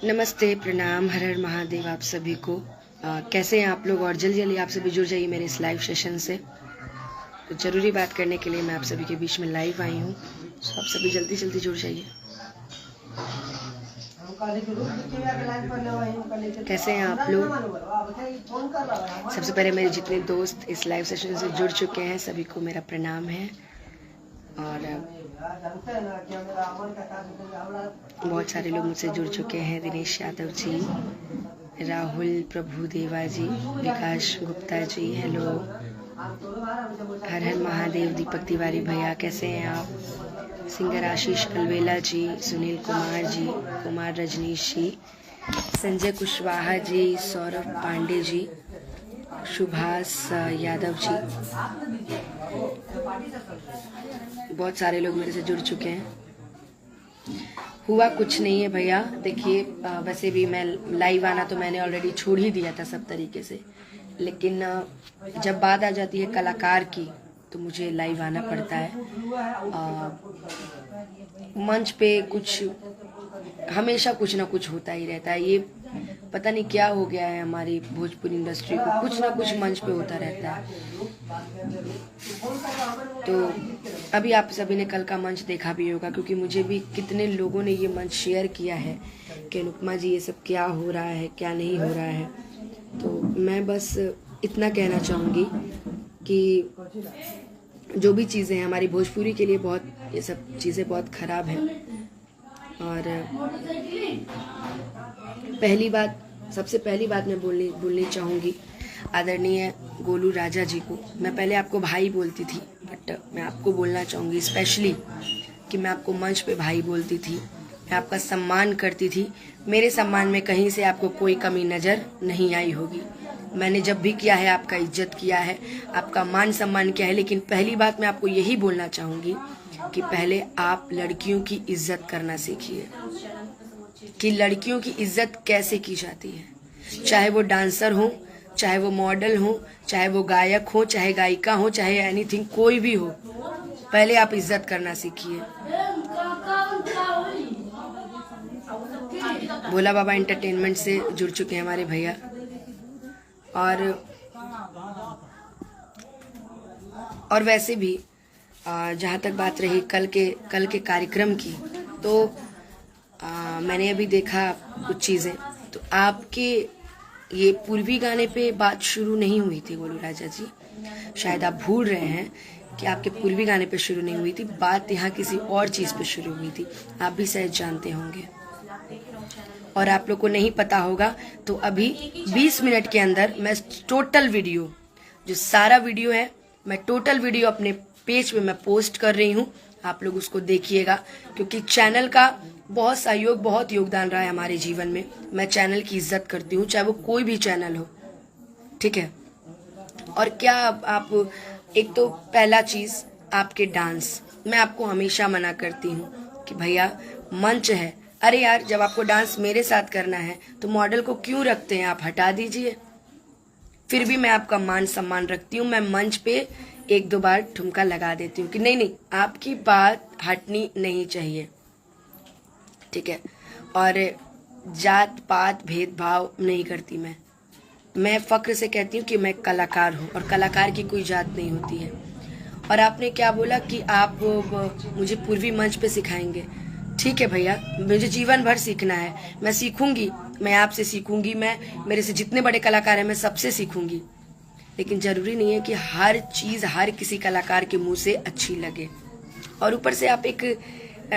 नमस्ते, प्रणाम, हर हर महादेव आप सभी को। कैसे हैं आप लोग? और जल्दी जल्दी आप सभी जुड़ जाइए मेरे इस लाइव सेशन से। तो ज़रूरी बात करने के लिए मैं आप सभी के बीच में लाइव आई हूँ, तो आप सभी जल्दी जल्दी जुड़ जाइए। कैसे हैं आप लोग? सबसे पहले मेरे जितने दोस्त इस लाइव सेशन से जुड़ चुके हैं सभी को मेरा प्रणाम है। और बहुत सारे लोग मुझसे जुड़ चुके हैं। दिनेश यादव जी, राहुल प्रभु देवा जी, विकास गुप्ता जी, हेलो, हर हर महादेव, दीपक तिवारी भैया कैसे हैं आप? सिंगर आशीष अलवेला जी, सुनील कुमार जी, कुमार रजनीश जी, संजय कुशवाहा जी, सौरभ पांडे जी, सुभाष यादव जी, बहुत सारे लोग मेरे से जुड़ चुके हैं। हुआ कुछ नहीं है भैया, देखिए वैसे भी मैं लाइव आना तो मैंने ऑलरेडी छोड़ ही दिया था सब तरीके से, लेकिन जब बात आ जाती है कलाकार की तो मुझे लाइव आना पड़ता है। मंच पे कुछ हमेशा कुछ ना कुछ होता ही रहता है। ये पता नहीं क्या हो गया है हमारी भोजपुरी इंडस्ट्री को, कुछ ना कुछ मंच पे होता रहता है। तो अभी आप सभी ने कल का मंच देखा भी होगा, क्योंकि मुझे भी कितने लोगों ने ये मंच शेयर किया है कि अनुपमा जी ये सब क्या हो रहा है, क्या नहीं हो रहा है। तो मैं बस इतना कहना चाहूँगी कि जो भी चीज़ें हैं हमारी भोजपुरी के लिए बहुत, ये सब चीज़ें बहुत ख़राब हैं। और सबसे पहली बात मैं बोलनी चाहूँगी आदरणीय गोलू राजा जी को। मैं पहले आपको भाई बोलती थी, बट मैं आपको बोलना चाहूँगी स्पेशली कि मैं आपको मंच पे भाई बोलती थी, मैं आपका सम्मान करती थी। मेरे सम्मान में कहीं से आपको कोई कमी नज़र नहीं आई होगी। मैंने जब भी किया है आपका इज्जत किया है, आपका मान सम्मान किया है। लेकिन पहली बात मैं आपको यही बोलना चाहूँगी कि पहले आप लड़कियों की इज्जत करना सीखिए कि लड़कियों की इज्जत कैसे की जाती है। चाहे वो डांसर हो, चाहे वो मॉडल हो, चाहे वो गायक हो, चाहे गायिका हो, चाहे एनीथिंग कोई भी हो, पहले आप इज्जत करना सीखिए। भोला बाबा एंटरटेनमेंट से जुड़ चुके हैं हमारे भैया। और वैसे भी जहाँ तक बात रही कल के कार्यक्रम की, तो मैंने अभी देखा कुछ चीज़ें, तो आपके ये पूर्वी गाने पे बात शुरू नहीं हुई थी गोलू राजा जी। शायद आप भूल रहे हैं कि आपके पूर्वी गाने पे शुरू नहीं हुई थी बात, यहाँ किसी और चीज़ पे शुरू हुई थी। आप भी शायद जानते होंगे, और आप लोग को नहीं पता होगा तो अभी 20 मिनट के अंदर मैं टोटल वीडियो, जो सारा वीडियो है, मैं टोटल वीडियो अपने पेज पे मैं पोस्ट कर रही हूँ। आप लोग उसको देखिएगा, क्योंकि चैनल का बहुत सहयोग, बहुत योगदान रहा है हमारे जीवन में। मैं चैनल की इज्जत करती हूँ, चाहे वो कोई भी चैनल हो, ठीक है। और क्या आप एक तो पहला चीज़ आपके डांस, मैं आपको हमेशा मना करती हूँ कि भैया मंच है, अरे यार जब आपको डांस मेरे साथ करना है तो मॉडल को क्यों रखते हैं, आप हटा दीजिए। फिर भी मैं आपका मान सम्मान रखती हूँ, मैं मंच पे एक दो बार ठुमका लगा देती हूँ कि नहीं आपकी बात हटनी नहीं चाहिए, ठीक है। और जात पात भेदभाव नहीं करती मैं फक्र से कहती हूँ कि मैं कलाकार हूँ, और कलाकार की कोई जात नहीं होती है। और आपने क्या बोला कि आप मुझे पूर्वी मंच पे सिखाएंगे, ठीक है भैया, मुझे जीवन भर सीखना है, मैं सीखूंगी, मैं आपसे सीखूंगी, मैं मेरे से जितने बड़े कलाकार हैं मैं सबसे सीखूंगी। लेकिन जरूरी नहीं है कि हर चीज़ हर किसी कलाकार के मुंह से अच्छी लगे। और ऊपर से आप एक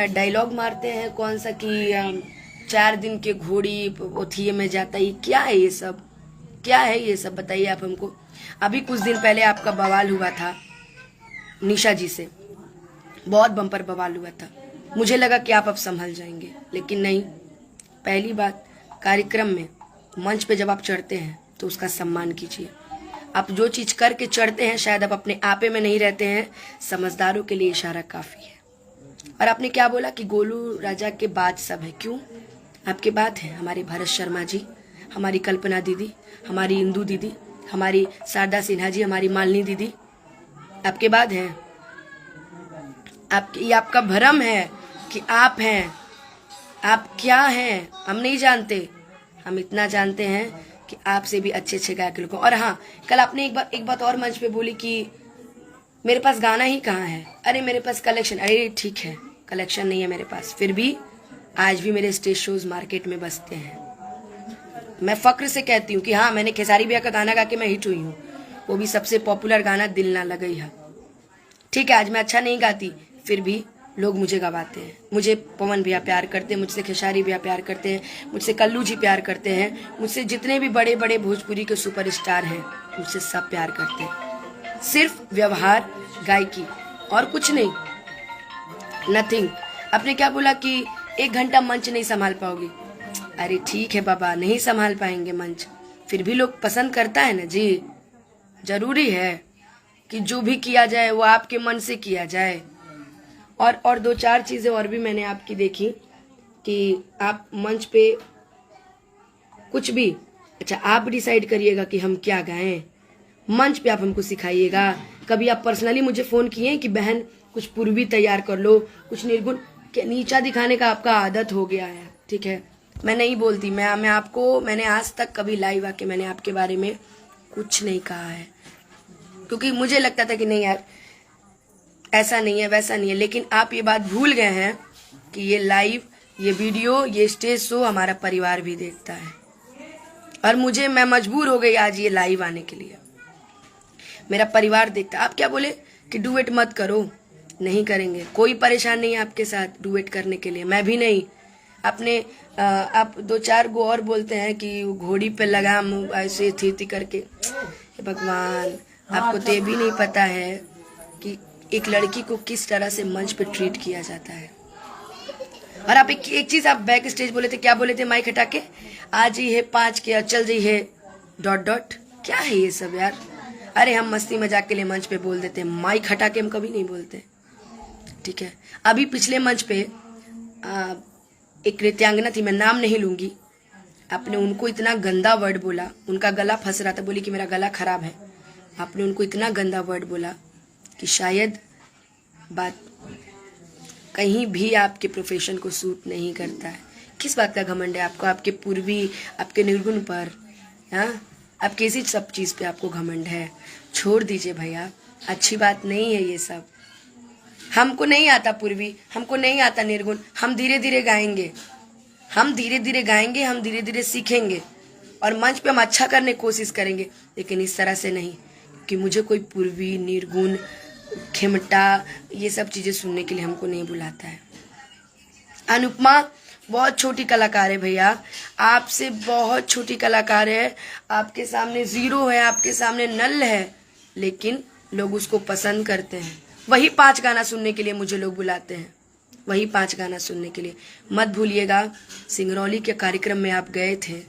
डायलॉग मारते हैं कौन सा कि 4 दिन के घोड़ी ओथिये में जाता ही, क्या है ये सब, क्या है ये सब, बताइए आप हमको। अभी कुछ दिन पहले आपका बवाल हुआ था निशा जी से, बहुत बम्पर बवाल हुआ था। मुझे लगा कि आप अब संभल जाएंगे, लेकिन नहीं। पहली बात, कार्यक्रम में मंच पे जब आप चढ़ते हैं तो उसका सम्मान कीजिए। आप जो चीज़ करके चढ़ते हैं, शायद आप अपने आपे में नहीं रहते हैं, समझदारों के लिए इशारा काफ़ी है। और आपने क्या बोला कि गोलू राजा के बाद सब है, क्यों? आपके बाद है हमारे भरत शर्मा जी, हमारी कल्पना दीदी, हमारी इंदू दीदी, हमारी शारदा सिन्हा जी, हमारी मालिनी दीदी, आपके बाद है। ये आपका भ्रम है कि आप हैं, आप क्या हैं हम नहीं जानते, हम इतना जानते हैं कि आपसे भी अच्छे अच्छे गायक लोग। और हाँ, कल आपने एक बात और मंच पे बोली कि मेरे पास गाना ही कहाँ है। अरे मेरे पास कलेक्शन, अरे ठीक है कलेक्शन नहीं है मेरे पास, फिर भी आज भी मेरे स्टेज शोज मार्केट में बजते हैं। मैं फक्र से कहती हूँ कि हाँ, मैंने खेसारी भैया का गाना गा के मैं हिट हुई हूँ, वो भी सबसे पॉपुलर गाना दिल ना लगई है। ठीक है, आज मैं अच्छा नहीं गाती, फिर भी लोग मुझे गवाते हैं। मुझे पवन भैया प्यार करते हैं, मुझसे खेसारी भैया प्यार करते हैं, मुझसे कल्लू जी प्यार करते हैं, मुझसे जितने भी बड़े बड़े भोजपुरी के सुपरस्टार हैं मुझसे सब प्यार करते हैं। सिर्फ व्यवहार, गायकी और कुछ नहीं, नथिंग। आपने क्या बोला कि 1 घंटा मंच नहीं संभाल पाओगी। अरे ठीक है बाबा, नहीं संभाल पाएंगे मंच, फिर भी लोग पसंद करता है ना जी। जरूरी है कि जो भी किया जाए वो आपके मन से किया जाए। और 2-4 चीजें और भी मैंने आपकी देखी कि आप मंच पे कुछ भी, अच्छा आप डिसाइड करिएगा कि हम क्या गाएं, मंच पे आप हमको सिखाइएगा। कभी आप पर्सनली मुझे फोन किए कि बहन कुछ पूर्वी तैयार कर लो, कुछ निर्गुण के नीचा दिखाने का आपका आदत हो गया है। ठीक है, मैं नहीं बोलती, मैंने आज तक कभी लाइव आके मैंने आपके बारे में कुछ नहीं कहा है, क्योंकि मुझे लगता था कि नहीं यार ऐसा नहीं है वैसा नहीं है। लेकिन आप ये बात भूल गए हैं कि ये लाइव, ये वीडियो, ये स्टेज शो हमारा परिवार भी देखता है, और मैं मजबूर हो गई आज ये लाइव आने के लिए। मेरा परिवार देखता है। आप क्या बोले कि डुएट मत करो, नहीं करेंगे, कोई परेशान नहीं है आपके साथ डुएट करने के लिए, मैं भी नहीं। आप 2-4 गो और बोलते हैं कि घोड़ी पे लगाम ऐसे थी करके। भगवान, आपको तो ये भी नहीं पता है कि एक लड़की को किस तरह से मंच पे ट्रीट किया जाता है। और आप एक चीज आप बैक स्टेज बोले थे, क्या बोले थे माइक हटा के, आज ही है 5 के चल जी है ... क्या है ये सब यार। अरे हम मस्ती मजाक के लिए मंच पे बोल देते हैं, माइक हटा के हम कभी नहीं बोलते। ठीक है, अभी पिछले मंच पे एक नृत्यांगना थी, मैं नाम नहीं लूंगी, आपने उनको इतना गंदा वर्ड बोला, उनका गला फंस रहा था, बोली कि मेरा गला खराब है। आपने उनको इतना गंदा वर्ड बोला कि शायद बात कहीं भी आपके प्रोफेशन को सूट नहीं करता है। किस बात का घमंड है आपको, आपके पूर्वी, आपके निर्गुण पर, हाँ, आप किसी सब चीज पे आपको घमंड है। छोड़ दीजिए भैया, अच्छी बात नहीं है ये सब। हमको नहीं आता पूर्वी, हमको नहीं आता निर्गुण, हम धीरे धीरे गाएंगे, हम धीरे धीरे गाएंगे, हम धीरे धीरे सीखेंगे और मंच पे हम अच्छा करने की कोशिश करेंगे, लेकिन इस तरह से नहीं कि मुझे कोई पूर्वी, निर्गुण, खेमटा, ये सब चीजें सुनने के लिए हमको नहीं बुलाता है। अनुपमा बहुत छोटी कलाकार है भैया, आपसे बहुत छोटी कलाकार है, आपके सामने जीरो है, आपके सामने नल है, लेकिन लोग उसको पसंद करते हैं। वही 5 गाना सुनने के लिए मुझे लोग बुलाते हैं, वही 5 गाना सुनने के लिए। मत भूलिएगा, सिंगरौली के कार्यक्रम में आप गए थे,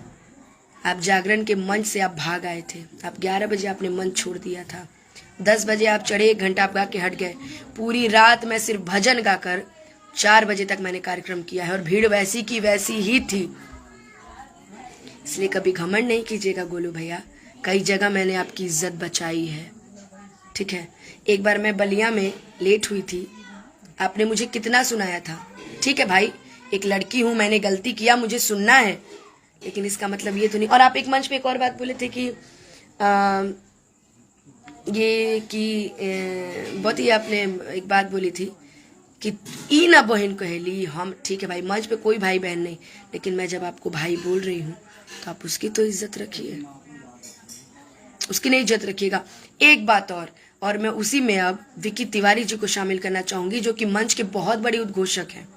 आप जागरण के मंच से आप भाग आए थे, आप 11 बजे आपने मंच छोड़ दिया था, 10 बजे आप चढ़े, 1 घंटा आप गा के हट गए। पूरी रात मैं सिर्फ भजन गाकर 4 बजे तक मैंने कार्यक्रम किया है, और भीड़ वैसी की वैसी ही थी। इसलिए कभी घमंड नहीं कीजिएगा गोलू भैया, कई जगह मैंने आपकी इज्जत बचाई है। ठीक है, एक बार मैं बलिया में लेट हुई थी, आपने मुझे कितना सुनाया था। ठीक है भाई, एक लड़की हूं, मैंने गलती किया, मुझे सुनना है, लेकिन इसका मतलब ये तो नहीं। और आप एक मंच पे एक और बात बोले थे कि बहुत ही आपने एक बात बोली थी कि ई ना बहन कहेली हम। ठीक है भाई, मंच पे कोई भाई बहन नहीं, लेकिन मैं जब आपको भाई बोल रही हूँ तो आप उसकी तो इज्जत रखिए, उसकी नहीं इज्जत रखिएगा। एक बात और मैं उसी में अब विकी तिवारी जी को शामिल करना चाहूंगी, जो कि मंच के बहुत बड़ी उद्घोषक हैं।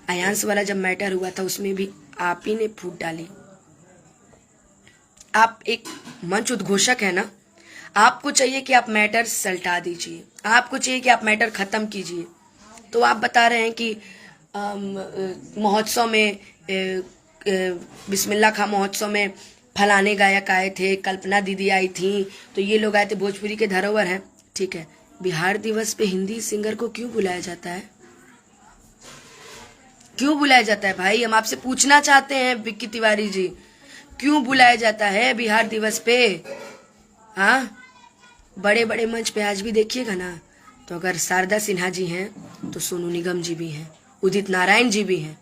आयांश वाला जब मैटर हुआ था उसमें भी आप ही ने फूट डाली। आप एक मंच उद्घोषक है ना, आपको चाहिए कि आप मैटर सल्टा दीजिए, आपको चाहिए कि आप मैटर खत्म कीजिए। तो आप बता रहे हैं कि महोत्सव में बिस्मिल्लाह खां महोत्सव में फलाने गायक आए थे, कल्पना दीदी आई थी, तो ये लोग आए थे, भोजपुरी के धरोहर हैं। ठीक है, बिहार दिवस पे हिंदी सिंगर को क्यों बुलाया जाता है, क्यों बुलाया जाता है भाई? हम आपसे पूछना चाहते हैं विक्की तिवारी जी, क्यों बुलाया जाता है बिहार दिवस पे? हाँ, बड़े बड़े मंच पे आज भी देखिएगा ना, तो अगर शारदा सिन्हा जी हैं तो सोनू निगम जी भी हैं, उदित नारायण जी भी हैं,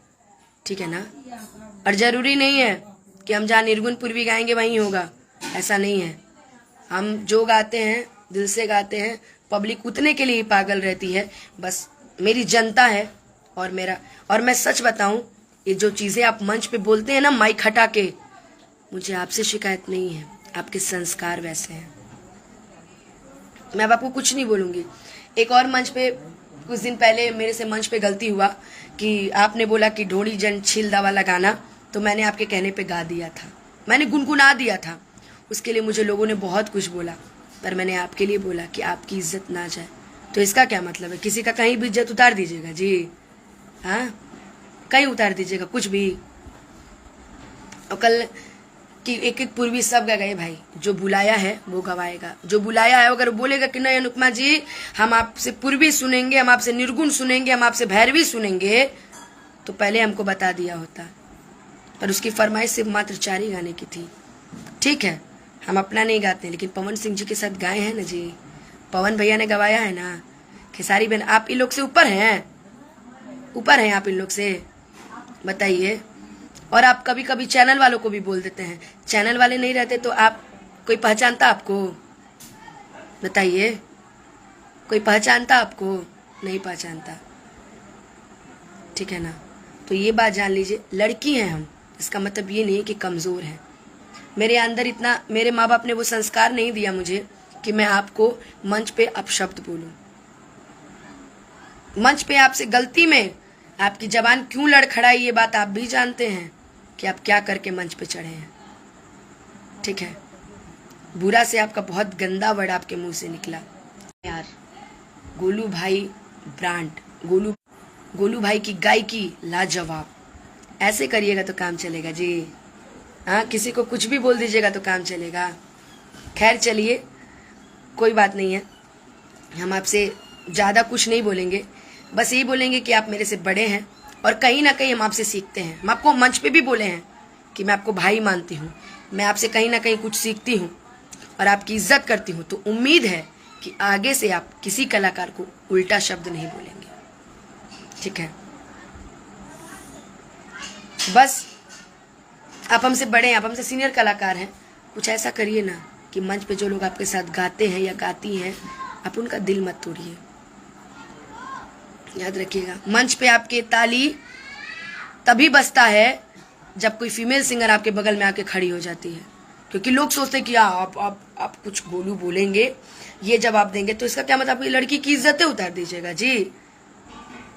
ठीक है ना। और जरूरी नहीं है कि हम जहाँ निर्गुण पूर्वी गाएंगे वहीं होगा, ऐसा नहीं है। हम जो गाते हैं दिल से गाते हैं, पब्लिक उतने के लिए ही पागल रहती है, बस मेरी जनता है और मेरा। और मैं सच बताऊं, ये जो चीजें आप मंच पे बोलते हैं ना माइक हटा के, मुझे आपसे शिकायत नहीं है, आपके संस्कार वैसे हैं। मैं अब आपको कुछ नहीं बोलूंगी। एक और मंच पे कुछ दिन पहले मेरे से मंच पे गलती हुआ कि आपने बोला कि ढोड़ी जन छिलदा वाला गाना, तो मैंने आपके कहने पे गा दिया था, मैंने गुनगुना दिया था। उसके लिए मुझे लोगों ने बहुत कुछ बोला, पर मैंने आपके लिए बोला कि आपकी इज्जत ना जाए। तो इसका क्या मतलब है? किसी का कहीं भी इज्जत उतार दीजिएगा जी? हाँ, कहीं उतार दीजिएगा कुछ भी। और कल कि एक एक पूर्वी सब गए भाई, जो बुलाया है वो गवाएगा। जो बुलाया है अगर बोलेगा कि नहीं अनुपमा जी हम आपसे पूर्वी सुनेंगे, हम आपसे निर्गुण सुनेंगे, हम आपसे भैरवी सुनेंगे, तो पहले हमको बता दिया होता। पर उसकी फरमाइश सिर्फ मात्र 4 ही गाने की थी। ठीक है, हम अपना नहीं गाते, लेकिन पवन सिंह जी के साथ गाए हैं ना जी, पवन भैया ने गवाया है ना। खेसारी बहन, आप इन लोग से ऊपर हैं, ऊपर हैं आप इन लोग से, बताइए। और आप कभी कभी चैनल वालों को भी बोल देते हैं, चैनल वाले नहीं रहते तो आप कोई पहचानता आपको? बताइए, कोई पहचानता आपको? नहीं पहचानता, ठीक है ना। तो ये बात जान लीजिए, लड़की हैं हम, इसका मतलब ये नहीं है कि कमजोर हैं। मेरे अंदर इतना, मेरे माँ बाप ने वो संस्कार नहीं दिया मुझे कि मैं आपको मंच पे अपशब्द बोलूं। मंच पे आपसे गलती में आपकी जबान क्यों लड़खड़ाई, ये बात आप भी जानते हैं कि आप क्या करके मंच पे चढ़े हैं, ठीक है। बुरा से आपका बहुत गंदा वर्ड आपके मुंह से निकला यार। गोलू भाई ब्रांड, गोलू भाई की गायकी लाजवाब। ऐसे करिएगा तो काम चलेगा जी। हाँ, किसी को कुछ भी बोल दीजिएगा तो काम चलेगा। खैर चलिए, कोई बात नहीं है, हम आपसे ज़्यादा कुछ नहीं बोलेंगे, बस यही बोलेंगे कि आप मेरे से बड़े हैं और कहीं ना कहीं हम आपसे सीखते हैं। हम आपको मंच पे भी बोले हैं कि मैं आपको भाई मानती हूँ, मैं आपसे कहीं ना कहीं कुछ सीखती हूँ और आपकी इज्जत करती हूँ। तो उम्मीद है कि आगे से आप किसी कलाकार को उल्टा शब्द नहीं बोलेंगे, ठीक है। बस आप हमसे बड़े हैं, आप हमसे सीनियर कलाकार हैं, कुछ ऐसा करिए ना कि मंच पे जो लोग आपके साथ गाते हैं या गाती हैं, आप उनका दिल मत तोड़िए। याद रखिएगा, मंच पे आपके ताली तभी बजता है जब कोई फीमेल सिंगर आपके बगल में आके खड़ी हो जाती है, क्योंकि लोग सोचते हैं कि आप कुछ गोलू बोलेंगे, ये जवाब देंगे, तो इसका क्या मतलब आपकी लड़की की इज्जतें उतार दीजिएगा जी?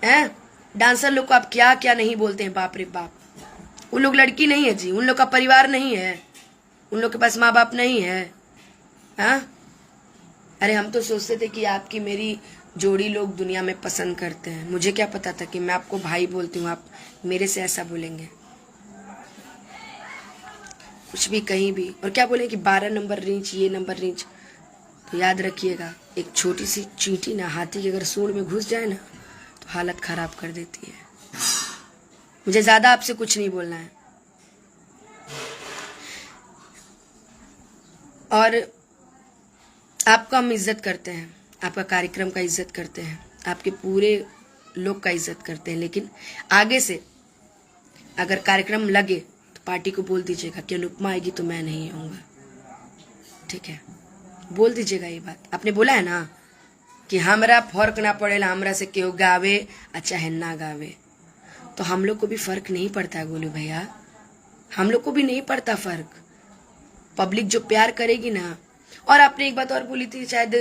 हैं, डांसर लोग को आप क्या क्या नहीं बोलते हैं, बाप रे बाप। उन लोग लड़की नहीं है जी, उन लोग का परिवार नहीं है, उन लोग के पास माँ बाप नहीं है। हाँ, अरे हम तो सोचते थे कि आपकी मेरी जोड़ी लोग दुनिया में पसंद करते हैं, मुझे क्या पता था कि मैं आपको भाई बोलती हूँ, आप मेरे से ऐसा बोलेंगे। कुछ भी कहीं भी, और क्या बोले कि 12 नंबर रेंज, ये नंबर रेंज। तो याद रखिएगा, एक छोटी सी चींटी ना हाथी के अगर सूंड में घुस जाए ना तो हालत खराब कर देती है। मुझे ज्यादा आपसे कुछ नहीं बोलना है। और आपका हम इज्जत करते हैं, आपका कार्यक्रम का इज्जत करते हैं, आपके पूरे लोग का इज्जत करते हैं, लेकिन आगे से अगर कार्यक्रम लगे तो पार्टी को बोल दीजिएगा कि अनुपमा आएगी तो मैं नहीं आऊँगा, ठीक है। बोल दीजिएगा ये बात। आपने बोला है ना कि हमरा फर्क ना पड़ेला, हमरा से केहू गावे चाहे ना गावे। तो हम लोग को भी फर्क नहीं पड़ता है गोलू भैया, हम लोग को भी नहीं पड़ता फर्क। पब्लिक जो प्यार करेगी ना। और आपने एक बात और बोली थी शायद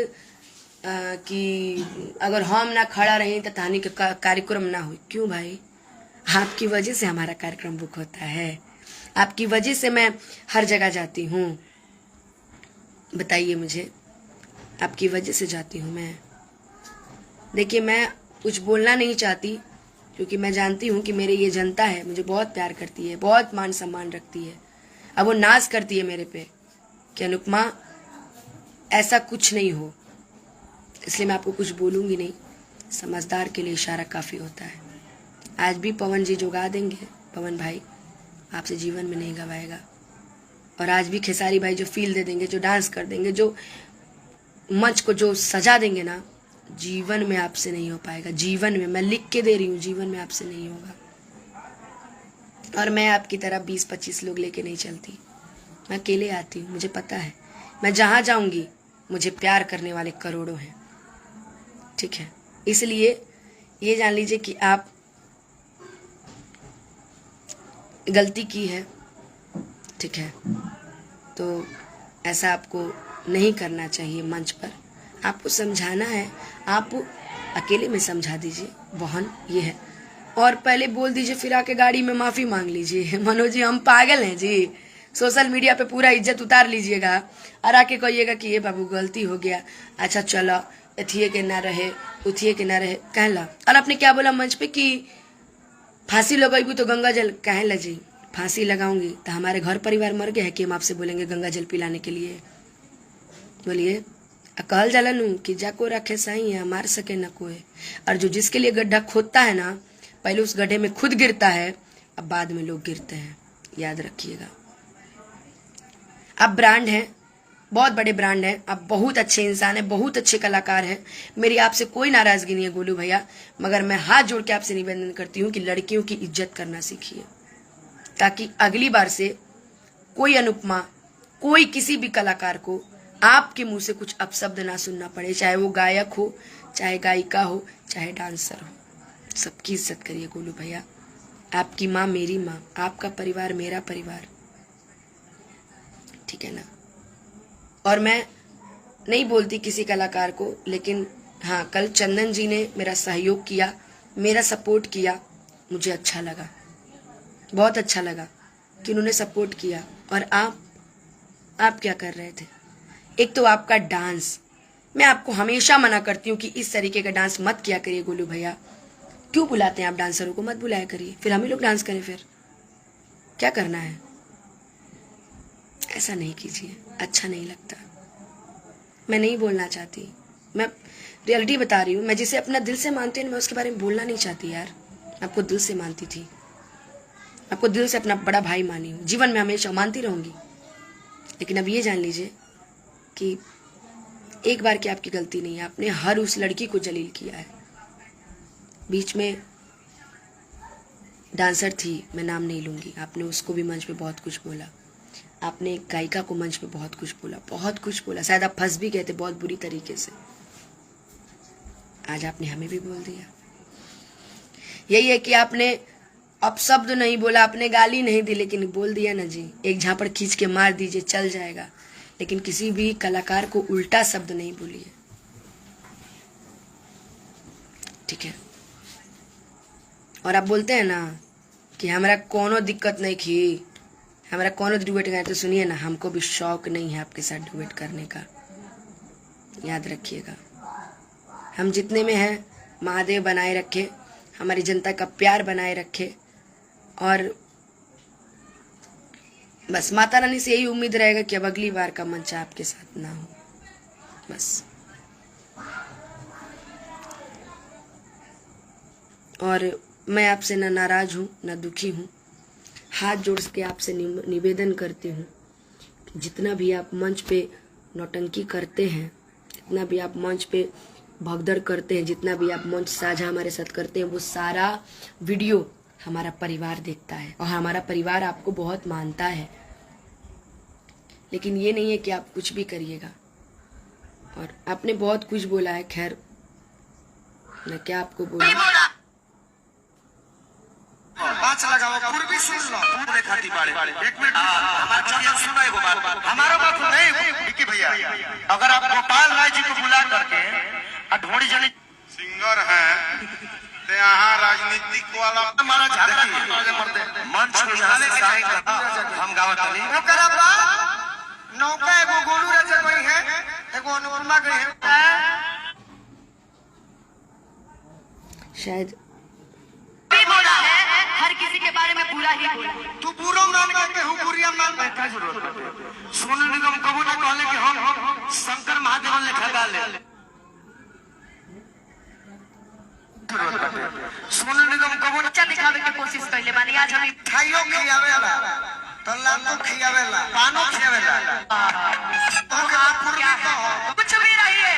कि अगर हम ना खड़ा रहें तो कहानी का कार्यक्रम ना हो। क्यों भाई? आपकी वजह से हमारा कार्यक्रम बुक होता है, आपकी वजह से मैं हर जगह जाती हूँ। बताइए मुझे, आपकी वजह से जाती हूँ मैं। देखिए, मैं कुछ बोलना नहीं चाहती क्योंकि मैं जानती हूँ कि मेरे ये जनता है, मुझे बहुत प्यार करती है, बहुत मान सम्मान रखती है। अब वो नाज करती है मेरे पे कि अनुपमा ऐसा कुछ नहीं हो, इसलिए मैं आपको कुछ बोलूँगी नहीं। समझदार के लिए इशारा काफ़ी होता है। आज भी पवन जी जो गा देंगे, पवन भाई आपसे जीवन में नहीं गवाएगा। और आज भी खेसारी भाई जो फील दे देंगे, जो डांस कर देंगे, जो मंच को जो सजा देंगे ना, जीवन में आपसे नहीं हो पाएगा, जीवन में, मैं लिख के दे रही हूँ, जीवन में आपसे नहीं होगा। और मैं आपकी तरह 20-25 लोग लेके नहीं चलती, मैं अकेले आती हूँ। मुझे पता है मैं जहाँ जाऊंगी मुझे प्यार करने वाले करोड़ों हैं, ठीक है। इसलिए ये जान लीजिए कि आप गलती की है, ठीक है, तो ऐसा आपको नहीं करना चाहिए। मंच पर आपको समझाना है, आप अकेले में समझा दीजिए बहन ये है, और पहले बोल दीजिए, फिर आके गाड़ी में माफ़ी मांग लीजिए। मनोज जी हम पागल हैं जी, सोशल मीडिया पे पूरा इज्जत उतार लीजिएगा और आके कहिएगा कि ये बाबू गलती हो गया, अच्छा चलो एथिए के ना रहे उथिए के ना रहे कहला। और आपने क्या बोला मंच पे कि फांसी लगाई तो गंगा जल कहला जी, फांसी लगाऊंगी तो हमारे घर परिवार मर गया है कि हम आपसे बोलेंगे गंगा जल पिलाने के लिए? बोलिए। कहल जाला नू कि जाको रखे सही है मार सके न कोई। और जो जिसके लिए गड्ढा खोदता है ना, पहले उस गड्ढे में खुद गिरता है, अब बाद में लोग गिरते हैं, याद रखिएगा। आप ब्रांड हैं, बहुत बड़े ब्रांड हैं, आप बहुत अच्छे इंसान हैं, बहुत अच्छे कलाकार हैं। मेरी आपसे कोई नाराजगी नहीं है गोलू भैया, मगर मैं हाथ जोड़ के आपसे निवेदन करती हूँ कि लड़कियों की इज्जत करना सीखिए, ताकि अगली बार से कोई अनुपमा, कोई किसी भी कलाकार को आपके मुंह से कुछ अपशब्द ना सुनना पड़े, चाहे वो गायक हो, चाहे गायिका हो, चाहे डांसर हो। सबकी इज्जत करिए गोलू भैया। आपकी माँ मेरी माँ, आपका परिवार मेरा परिवार, ठीक है ना। और मैं नहीं बोलती किसी कलाकार को, लेकिन हाँ कल चंदन जी ने मेरा सहयोग किया, मेरा सपोर्ट किया, मुझे अच्छा लगा, बहुत अच्छा लगा कि उन्होंने सपोर्ट किया। और आप क्या कर रहे थे? एक तो आपका डांस, मैं आपको हमेशा मना करती हूँ कि इस तरीके का डांस मत किया करिए गोलू भैया। क्यों बुलाते हैं आप डांसरों को? मत बुलाया करिए, फिर हम ही लोग डांस करें, फिर क्या करना है? ऐसा नहीं कीजिए, अच्छा नहीं लगता। मैं नहीं बोलना चाहती, मैं रियलिटी बता रही हूँ। मैं जिसे अपना दिल से मानती हूँ मैं उसके बारे में बोलना नहीं चाहती यार। मैं आपको दिल से मानती थी, आपको दिल से अपना बड़ा भाई मानी हूँ, जीवन में हमेशा मानती रहूंगी। लेकिन अब ये जान लीजिए कि एक बार की आपकी गलती नहीं है, आपने हर उस लड़की को जलील किया है। बीच में डांसर थी, मैं नाम नहीं लूंगी, आपने उसको भी मंच पे बहुत कुछ बोला, आपने एक गायिका को मंच पे बहुत कुछ बोला, बहुत कुछ बोला, शायद आप फंस भी गए थे बहुत बुरी तरीके से। आज आपने हमें भी बोल दिया। यही है कि आपने अपशब्द नहीं बोला, आपने गाली नहीं दी, लेकिन बोल दिया ना जी। एक झापड़ खींच के मार दीजिए चल जाएगा, लेकिन किसी भी कलाकार को उल्टा शब्द नहीं बोलिए, ठीक है। और आप बोलते हैं ना कि हमारा कोनो दिक्कत नहीं थी, हमारा कोनो डुएट गाए, तो सुनिए ना, हमको भी शौक नहीं है आपके साथ डुएट करने का, याद रखिएगा। हम जितने में हैं महादेव बनाए रखे, हमारी जनता का प्यार बनाए रखे, और बस माता रानी से यही उम्मीद रहेगा कि अब अगली बार का मंच आपके साथ ना हो, बस। और मैं आपसे ना नाराज हूँ ना दुखी हूँ, हाथ जोड़ के आपसे निवेदन करती हूँ कि जितना भी आप मंच पे नौटंकी करते हैं, जितना भी आप मंच पे भगदड़ करते हैं, जितना भी आप मंच साझा हमारे साथ करते हैं, वो सारा वीडियो हमारा परिवार देखता है और हमारा परिवार आपको बहुत मानता है। लेकिन ये नहीं है कि आप कुछ भी करिएगा। और आपने बहुत कुछ बोला है, खैर मैं क्या आपको बोलूं। पांच लगाओ, पूर्वी सुन लो, पूरे खाती बाड़े। एक मिनट हमारा चलिए सुनो एगो बात, हमारा बात नहीं विकी भैया, अगर आप गोपाल राय जी को बुला करके ढोड़ी जली सिंगर हैं तो यहाँ राजनीतिक वाला हमारा झगड़ा मंच में यहाँ से साई हम गावत नहीं ओकरा बाद नौका एगो गोलू राजा कोई है, एगो अनुपमा गई है, शायद बोला है हर किसी के बारे में बुरा ही बोला। तू बुरा मान के हूँ बुरिया मान के क्या जरूरत है? सोनू निगम कबू ना कहले कि हम शंकर महादेव लेखा गा ले, सोनू निगम कबू अच्छा दिखावे की कोशिश कैले बानी। आज हम खाइयो खियावेला, तल्ला खियावेला, पानो खियावेला, तो आप पूर्वी को कुछ भी रही है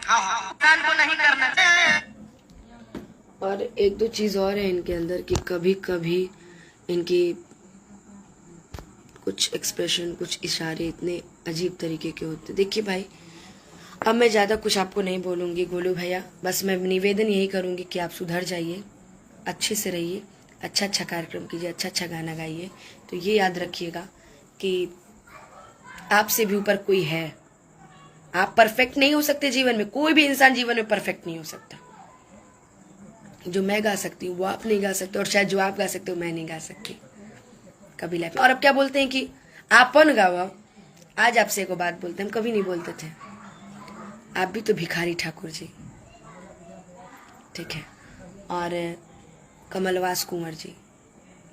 इंसान को नहीं करना चाहिए। और एक दो चीज और है इनके अंदर कि कभी कभी इनकी कुछ एक्सप्रेशन, कुछ इशारे इतने अजीब तरीके के होते। देखिए भाई, अब मैं ज़्यादा कुछ आपको नहीं बोलूँगी गोलू भैया, बस मैं निवेदन यही करूँगी कि आप सुधर जाइए, अच्छे से रहिए, अच्छा अच्छा कार्यक्रम कीजिए, अच्छा अच्छा गाना गाइए। तो ये याद रखिएगा कि आपसे भी ऊपर कोई है। आप परफेक्ट नहीं हो सकते जीवन में, कोई भी इंसान जीवन में परफेक्ट नहीं हो सकता। जो मैं गा सकती हूँ वो आप नहीं गा सकते, और शायद जो आप गा सकते हो मैं नहीं गा सकती कभी लाइफ में। और अब क्या बोलते हैं कि आपन गावा। आज आपसे एक बात बोलते हैं, हम कभी नहीं बोलते थे। आप भी तो भिखारी ठाकुर जी, ठीक है, और कमलवास कुंवर जी,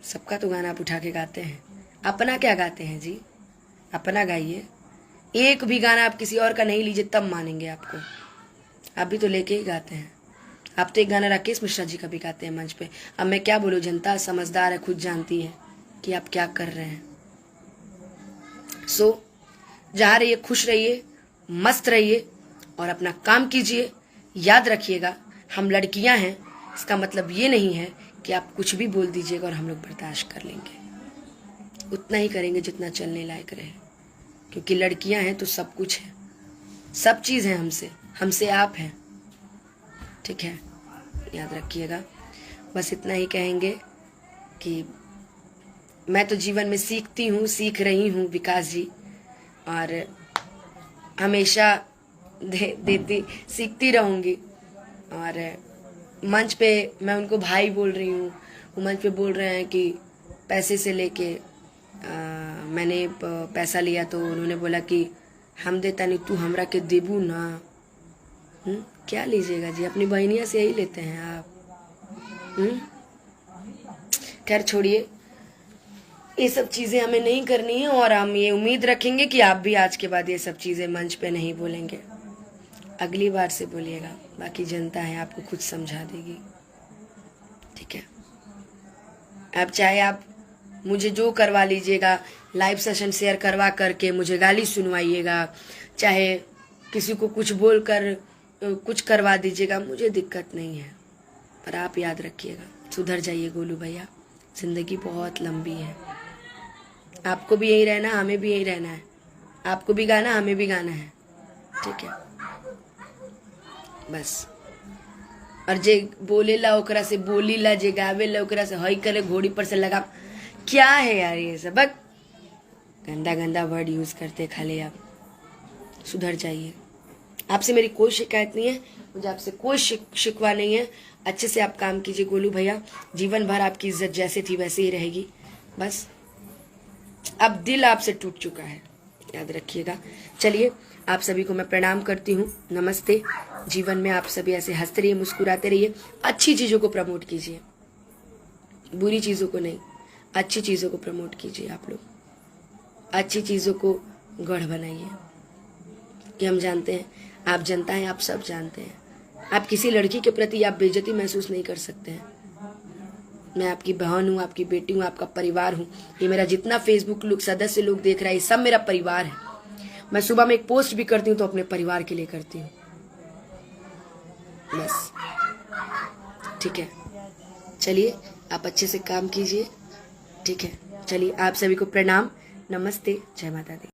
सबका तो गाना आप उठा के गाते हैं। अपना क्या गाते हैं जी? अपना गाइए। एक भी गाना आप किसी और का नहीं लीजिए तब मानेंगे आपको। आप भी तो लेके ही गाते हैं। आप तो एक गाना राकेश मिश्रा जी का भी गाते हैं मंच पे। अब मैं क्या बोलूं, जनता समझदार है, खुद जानती है कि आप क्या कर रहे हैं। सो जहाँ रहिए खुश रहिए, मस्त रहिए और अपना काम कीजिए। याद रखिएगा, हम लड़कियां हैं, इसका मतलब ये नहीं है कि आप कुछ भी बोल दीजिएगा और हम लोग बर्दाश्त कर लेंगे। उतना ही करेंगे जितना चलने लायक रहे, क्योंकि लड़कियां हैं तो सब कुछ है, सब चीज़ है हमसे आप हैं, ठीक है। याद रखिएगा, बस इतना ही कहेंगे कि मैं तो जीवन में सीखती हूँ, सीख रही हूँ विकास जी, और हमेशा देती सीखती रहूँगी। और मंच पे मैं उनको भाई बोल रही हूँ, वो मंच पे बोल रहे हैं कि पैसे से लेके मैंने पैसा लिया तो उन्होंने बोला कि हम देता नहीं, तू हमरा के देबू ना। क्या लीजिएगा जी, अपनी बहनिया से यही लेते हैं आप। खैर छोड़िए, ये सब चीज़ें हमें नहीं करनी है, और हम ये उम्मीद रखेंगे कि आप भी आज के बाद ये सब चीज़ें मंच पे नहीं बोलेंगे। अगली बार से बोलिएगा, बाकी जनता है आपको खुद समझा देगी, ठीक है। अब चाहे आप मुझे जो करवा लीजिएगा, लाइव सेशन शेयर करवा करके मुझे गाली सुनवाइएगा, चाहे किसी को कुछ बोलकर कुछ करवा दीजिएगा, मुझे दिक्कत नहीं है। पर आप याद रखिएगा, सुधर जाइए गोलू भैया, जिंदगी बहुत लंबी है। आपको भी यही रहना, हमें भी यही रहना है। आपको भी गाना, हमें भी गाना है, ठीक है। बस, और जे बोलेला ओकरा से बोलीला, जे गावेला ओकरा से हई करे, घोड़ी पर से लगा। क्या है यार ये सब, गंदा गंदा वर्ड यूज करते खाली आप। सुधर जाइए। आपसे मेरी कोई शिकायत नहीं है, मुझे आपसे कोई शिकवा नहीं है। अच्छे से आप काम कीजिए गोलू भैया, जीवन भर आपकी इज्जत जैसे थी वैसे ही रहेगी। बस अब दिल आपसे टूट चुका है, याद रखिएगा। चलिए, आप सभी को मैं प्रणाम करती हूँ, नमस्ते। जीवन में आप सभी ऐसे हंसते रहिए, मुस्कुराते रहिए, अच्छी चीज़ों को प्रमोट कीजिए, बुरी चीज़ों को नहीं, अच्छी चीज़ों को प्रमोट कीजिए। आप लोग अच्छी चीज़ों को गढ़ बनाइए, कि हम जानते हैं, आप जनता हैं, आप सब जानते हैं। आप किसी लड़की के प्रति आप बेइज्जती महसूस नहीं कर सकते हैं। मैं आपकी बहन हूँ, आपकी बेटी हूँ, आपका परिवार हूँ। ये मेरा जितना फेसबुक लोग सदस्य लोग देख रहा है, ये सब मेरा परिवार है। मैं सुबह में एक पोस्ट भी करती हूँ तो अपने परिवार के लिए करती हूँ, बस, ठीक है। चलिए, आप अच्छे से काम कीजिए, ठीक है। चलिए, आप सभी को प्रणाम, नमस्ते, जय माता दी।